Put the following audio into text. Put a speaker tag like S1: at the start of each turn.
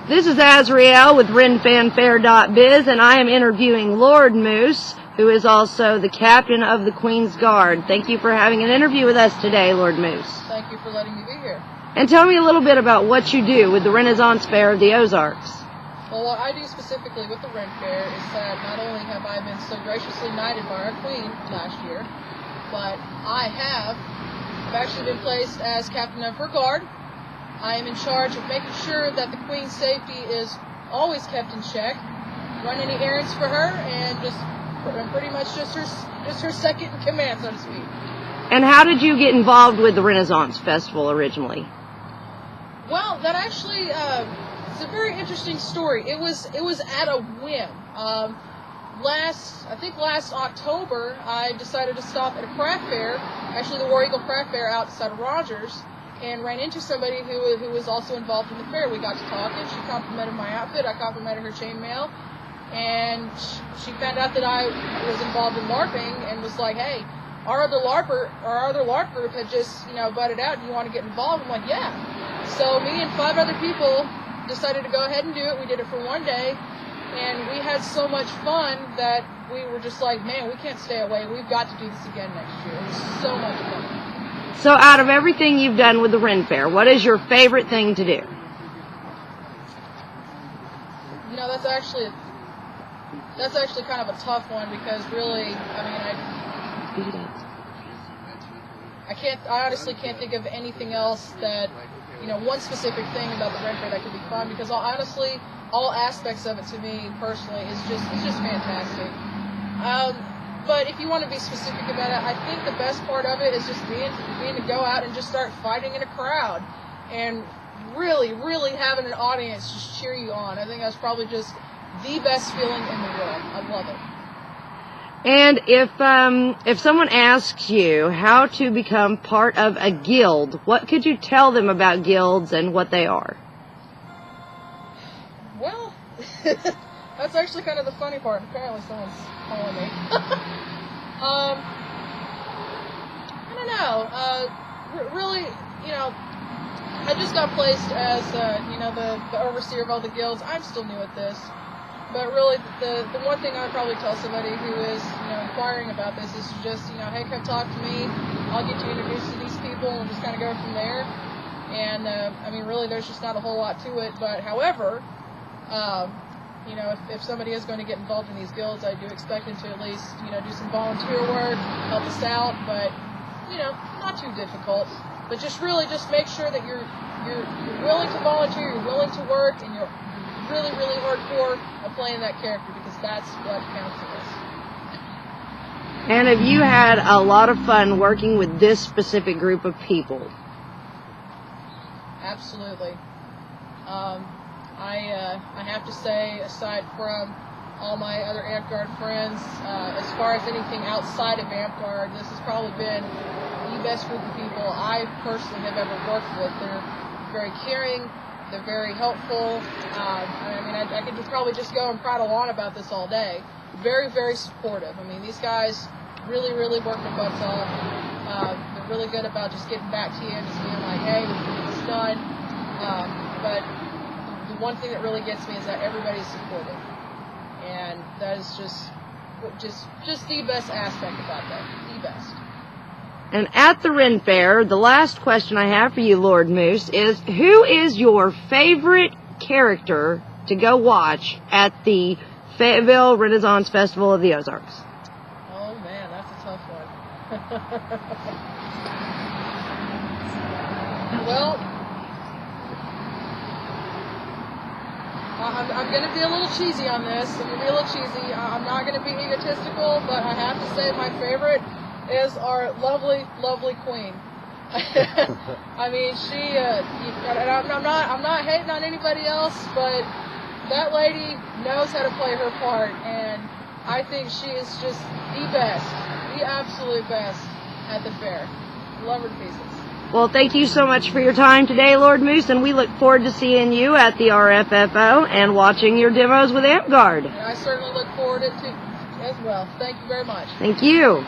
S1: This is Azrael with RenFanFair.biz, and I am interviewing Lord Moose, who is also the captain of the Queen's Guard. Thank you for having an interview with us today, Lord Moose.
S2: Thank you for letting me be here.
S1: And tell me a little bit about what you do with the Renaissance Fair of the Ozarks.
S2: Well, what I do specifically with the Ren Fair is that not only have I been so graciously knighted by our Queen last year, but I've actually been placed as captain of her guard. I am in charge of making sure that the Queen's safety is always kept in check, run any errands for her, and pretty much just her second in command, so to speak.
S1: And how did you get involved with the Renaissance Festival originally?
S2: Well, that actually it's a very interesting story. It was at a whim. Last October, I decided to stop at a craft fair, actually the War Eagle Craft Fair outside of Rogers, and ran into somebody who was also involved in the fair. We got to talking. She complimented my outfit. I complimented her chainmail. And she found out that I was involved in LARPing and was like, hey, our other LARP group had just, butted out. Do you want to get involved? I'm like, yeah. So me and 5 other people decided to go ahead and do it. We did it for one day. And we had so much fun that we were just like, man, we can't stay away. We've got to do this again next year. It was so much fun.
S1: So out of everything you've done with the Ren Fair, what is your favorite thing to do?
S2: That's actually kind of a tough one because really, I honestly can't think of anything else that, one specific thing about the Ren Fair that could be fun because honestly, all aspects of it to me personally is just fantastic. But if you want to be specific about it, I think the best part of it is just being to go out and just start fighting in a crowd and really, really having an audience just cheer you on. I think that's probably just the best feeling in the world. I love it.
S1: And if someone asks you how to become part of a guild, what could you tell them about guilds and what they are?
S2: Well, that's actually kind of the funny part. Apparently someone's calling me. I don't know. Really, I just got placed as, the overseer of all the guilds. I'm still new at this. But really, the one thing I would probably tell somebody who is, inquiring about this is just, hey, come talk to me. I'll get you introduced to these people and just kind of go from there. And, really, there's just not a whole lot to it. But, however, if somebody is going to get involved in these guilds, I do expect them to at least, do some volunteer work, help us out, but, not too difficult. But just make sure that you're willing to volunteer, you're willing to work, and you're really, really hardcore at playing that character because that's what counts in this.
S1: And have you had a lot of fun working with this specific group of people?
S2: Absolutely. I have to say, aside from all my other Amtguard friends, as far as anything outside of Amtguard, this has probably been the best group of people I personally have ever worked with. They're very caring, they're very helpful. I could probably just go and prattle on about this all day. Very, very supportive. These guys really, really work their butts off. They're really good about just getting back to you and just being like, hey, we can get this done. But the one thing that really gets me is that everybody's supportive. And that is just the best aspect about that. The best.
S1: And at the Ren Fair, the last question I have for you, Lord Moose, is who is your favorite character to go watch at the Fayetteville Renaissance Festival of the Ozarks?
S2: Oh, man, that's a tough one. Well, I'm going to be a little cheesy on this. I'm not going to be egotistical, but I have to say my favorite is our lovely, lovely Queen. I'm not hating on anybody else, but that lady knows how to play her part, and I think she is just the best, the absolute best at the fair. Love her to pieces.
S1: Well, thank you so much for your time today, Lord Moose, and we look forward to seeing you at the RFFO and watching your demos with Amtguard.
S2: And I certainly look forward to it as well. Thank you very much.
S1: Thank you.